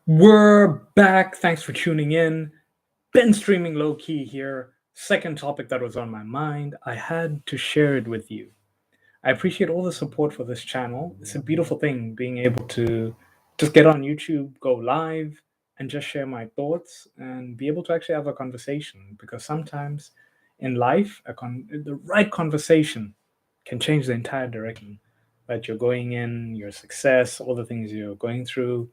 We're back. Thanks for tuning in. Been streaming low key here. Second topic that was on my mind. I had to share it with you. I appreciate all the support for this channel. It's a beautiful thing being able to just get on YouTube, go live, and just share my thoughts and be able to actually have a conversation. Because sometimes in life, the right conversation can change the entire direction that you're going in, your success, all the things you're going through.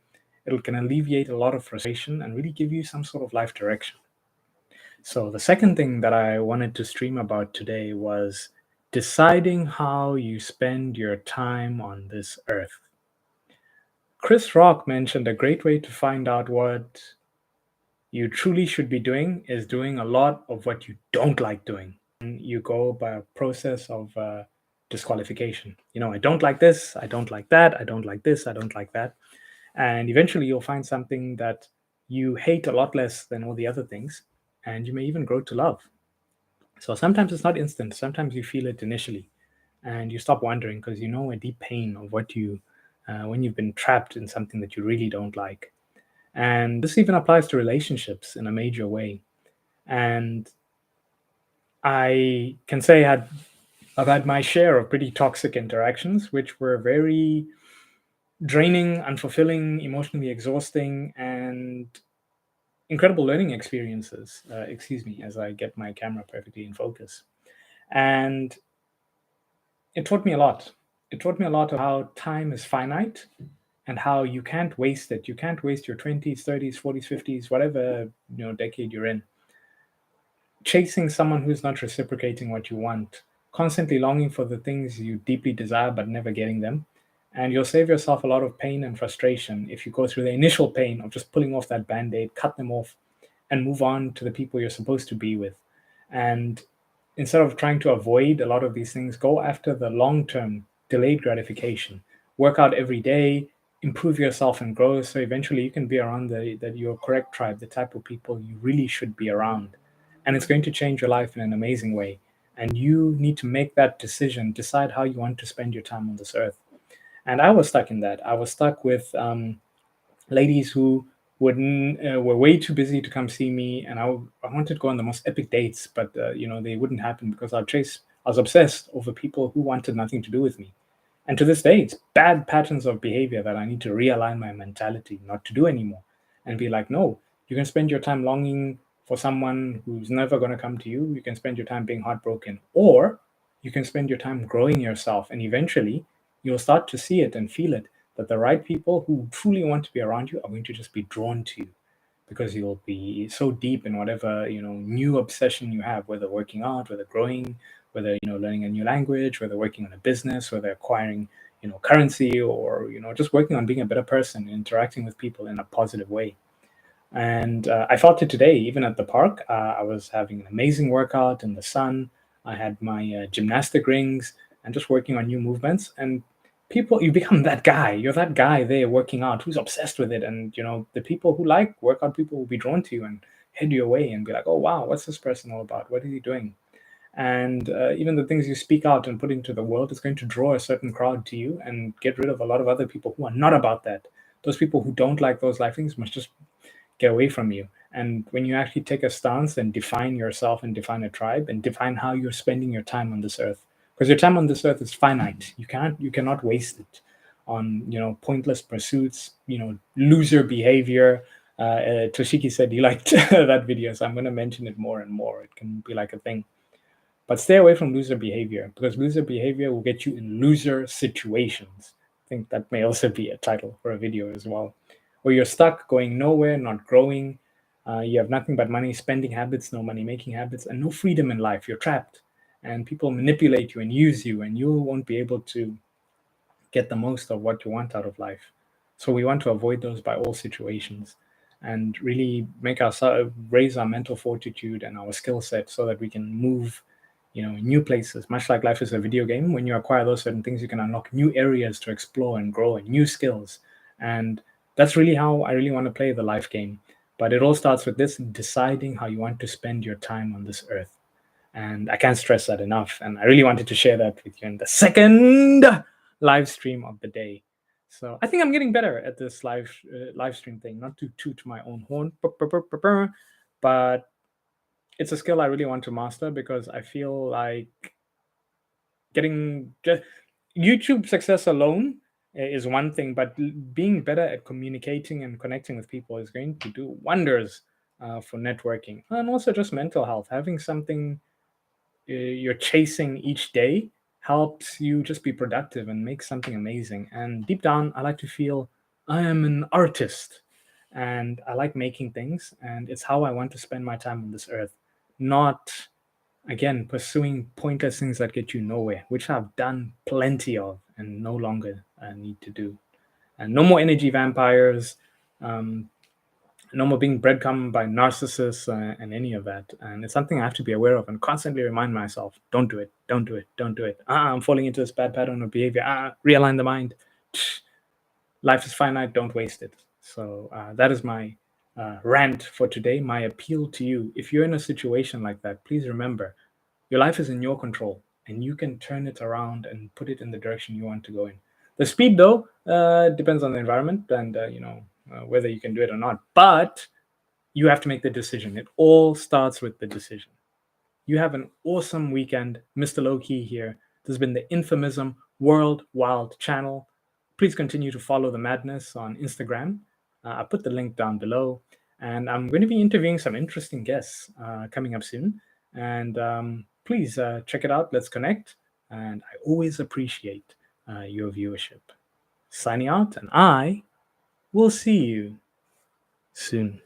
It can alleviate a lot of frustration and really give you some sort of life direction. So, the second thing that I wanted to stream about today was deciding how you spend your time on this earth. Chris Rock mentioned a great way to find out what you truly should be doing is doing a lot of what you don't like doing. You go by a process of disqualification. I don't like this, I don't like that, I don't like this, I don't like that. And eventually you'll find something that you hate a lot less than all the other things, and you may even grow to love. So sometimes it's not instant, sometimes you feel it initially, and you stop wondering because you know a deep pain of when you've been trapped in something that you really don't like. And this even applies to relationships in a major way. And I can say I've had my share of pretty toxic interactions, which were very draining, unfulfilling, emotionally exhausting, and incredible learning experiences. Excuse me, as I get my camera perfectly in focus. And it taught me a lot. It taught me a lot of how time is finite and how you can't waste it. You can't waste your 20s, 30s, 40s, 50s, whatever decade you're in, chasing someone who's not reciprocating what you want, constantly longing for the things you deeply desire but never getting them. And you'll save yourself a lot of pain and frustration if you go through the initial pain of just pulling off that band aid, cut them off, and move on to the people you're supposed to be with. And instead of trying to avoid a lot of these things, go after the long term delayed gratification. Work out every day, improve yourself and grow so eventually you can be around your correct tribe, the type of people you really should be around. And it's going to change your life in an amazing way. And you need to make that decision, decide how you want to spend your time on this earth. And I was stuck in that. I was stuck with ladies who were way too busy to come see me, and I wanted to go on the most epic dates, but they wouldn't happen because I was obsessed over people who wanted nothing to do with me. And to this day, it's bad patterns of behavior that I need to realign my mentality not to do anymore, and be like, no, you can spend your time longing for someone who's never going to come to you. You can spend your time being heartbroken, or you can spend your time growing yourself, and eventually you'll start to see it and feel it, that the right people who truly want to be around you are going to just be drawn to you because you'll be so deep in whatever new obsession you have, whether working out, whether growing, whether learning a new language, whether working on a business, whether acquiring currency, or just working on being a better person, interacting with people in a positive way. And I felt it today, even at the park. I was having an amazing workout in the sun. I had my gymnastic rings and just working on new movements. And people, you become that guy. You're that guy there working out who's obsessed with it. And, the people who like workout people will be drawn to you and head you away and be like, oh, wow, what's this person all about? What is he doing? And even the things you speak out and put into the world is going to draw a certain crowd to you and get rid of a lot of other people who are not about that. Those people who don't like those life things must just get away from you. And when you actually take a stance and define yourself and define a tribe and define how you're spending your time on this earth, because your time on this earth is finite. You cannot waste it on pointless pursuits, loser behavior. Toshiki said he liked that video, so I'm going to mention it more and more. It can be like a thing. But stay away from loser behavior, because loser behavior will get you in loser situations. I think that may also be a title for a video as well, where you're stuck, going nowhere, not growing. You have nothing but money spending habits, no money making habits, and no freedom in life. You're trapped, and people manipulate you and use you, and you won't be able to get the most of what you want out of life. So we want to avoid those by all situations, and really make ourselves raise our mental fortitude and our skill set so that we can move new places. Much like life is a video game, when you acquire those certain things, you can unlock new areas to explore and grow and new skills. And that's really how I really want to play the life game. But it all starts with this: deciding how you want to spend your time on this earth. And I can't stress that enough. And I really wanted to share that with you in the second live stream of the day. So I think I'm getting better at this live stream thing. Not to toot my own horn, but it's a skill I really want to master because I feel like getting just YouTube success alone is one thing, but being better at communicating and connecting with people is going to do wonders for networking and also just mental health. Having something you're chasing each day helps you just be productive and make something amazing. And deep down, I like to feel I am an artist and I like making things, and it's how I want to spend my time on this earth, not again pursuing pointless things that get you nowhere, which I've done plenty of and no longer need to do. And no more energy vampires, um, no more being breadcrumbed by narcissists and any of that. And it's something I have to be aware of and constantly remind myself: don't do it, don't do it, don't do it. I'm falling into this bad pattern of behavior. Realign the mind. Life is finite, don't waste it. So that is my rant for today, my appeal to you. If you're in a situation like that, please remember your life is in your control and you can turn it around and put it in the direction you want to go in. The speed, though, depends on the environment and, whether you can do it or not. But you have to make the decision. It all starts with the decision. You have an awesome weekend. Mr. Lowkey here. This has been the Infomism World Wild channel. Please continue to follow the madness on Instagram. I put the link down below. And I'm going to be interviewing some interesting guests coming up soon. And please check it out. Let's connect. And I always appreciate your viewership. Signing out, and I will see you soon.